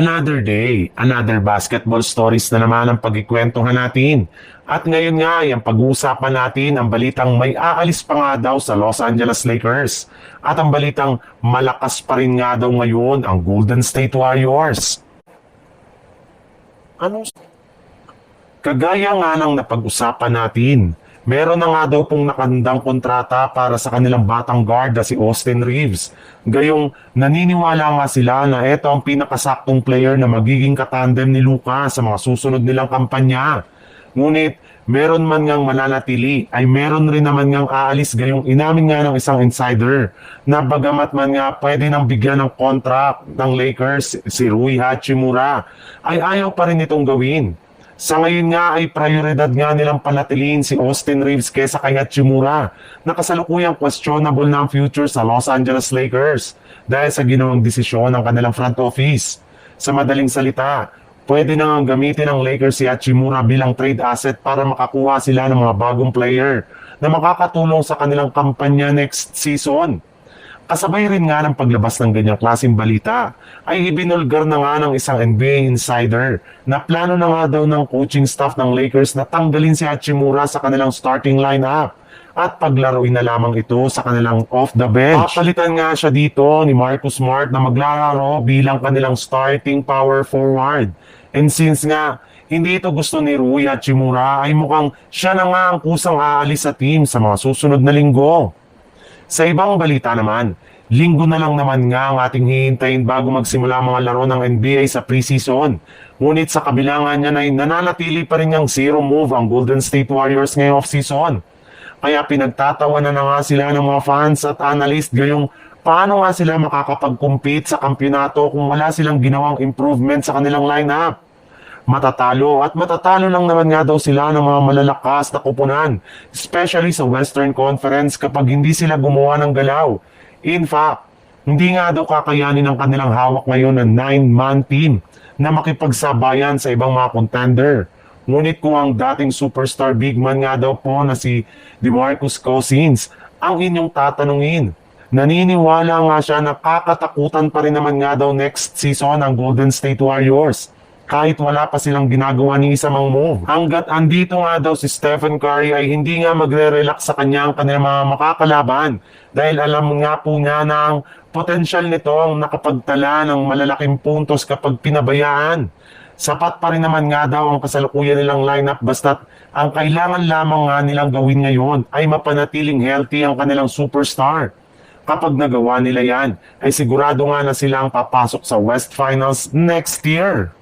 Another day, another basketball stories na naman ang pagkikwentuhan natin. At ngayon nga ay ang pag-uusapan natin ang balitang may aalis pa nga daw sa Los Angeles Lakers. At ang balitang malakas pa rin nga daw ngayon ang Golden State Warriors. Kagaya nga ng napag-usapan natin, meron na nga daw pong nakandang kontrata para sa kanilang batang guard na si Austin Reeves. Gayong naniniwala nga sila na ito ang pinakasaktong player na magiging katandem ni Luka sa mga susunod nilang kampanya. Ngunit meron man ngang mananatili ay meron rin naman ngang aalis, gayong inamin nga ng isang insider na bagamat man nga pwede nang bigyan ng contract ng Lakers si Rui Hachimura ay ayaw pa rin itong gawin. Sa ngayon nga ay prioridad nga nilang panatilihin si Austin Reeves kesa kay Hachimura na kasalukuyang questionable na ang future sa Los Angeles Lakers dahil sa ginawang desisyon ng kanilang front office. Sa madaling salita, pwede na nga gamitin ng Lakers si Hachimura bilang trade asset para makakuha sila ng mga bagong player na makakatulong sa kanilang kampanya next season. Kasabay rin nga ng paglabas ng ganyang klaseng balita, ay ibinulgar na nga ng isang NBA insider na plano na nga daw ng coaching staff ng Lakers na tanggalin si Hachimura sa kanilang starting lineup at paglaruin na lamang ito sa kanilang off the bench. Papalitan nga siya dito ni Marcus Smart na maglalaro bilang kanilang starting power forward. And since nga hindi ito gusto ni Rui Hachimura ay mukhang siya na nga ang kusang aalis sa team sa mga susunod na linggo. Sa ibang balita naman, linggo na lang naman nga ang ating hihintayin bago magsimula ang mga laro ng NBA sa preseason. Ngunit sa kabilangan niya ay nananatili pa rin niyang zero move ang Golden State Warriors ngayong off-season. Kaya pinagtatawanan na nga sila ng mga fans at analyst gayong paano nga sila makakapag-compete sa kampyonato kung wala silang ginawang improvement sa kanilang lineup. Matatalo lang naman nga daw sila ng mga malalakas na koponan, especially sa Western Conference kapag hindi sila gumawa ng galaw. In fact, hindi nga daw kakayanin ng kanilang hawak ngayon ng 9-man team na makipagsabayan sa ibang mga contender. Ngunit kung ang dating superstar big man nga daw po na si DeMarcus Cousins ang inyong tatanungin, naniniwala nga siya na kakatakutan pa rin naman nga daw next season ang Golden State Warriors. Kahit wala pa silang ginagawa ni isa mang move. Hanggat andito nga daw si Stephen Curry ay hindi nga magre-relax sa kanyang kanilang mga makakalaban dahil alam nga po niya na ang potensyal nito ang nakapagtala ng malalaking puntos kapag pinabayaan. Sapat pa rin naman nga daw ang kasalukuyan nilang lineup basta't ang kailangan lamang nga nilang gawin ngayon ay mapanatiling healthy ang kanilang superstar. Kapag nagawa nila yan, ay sigurado nga na silang papasok sa West Finals next year.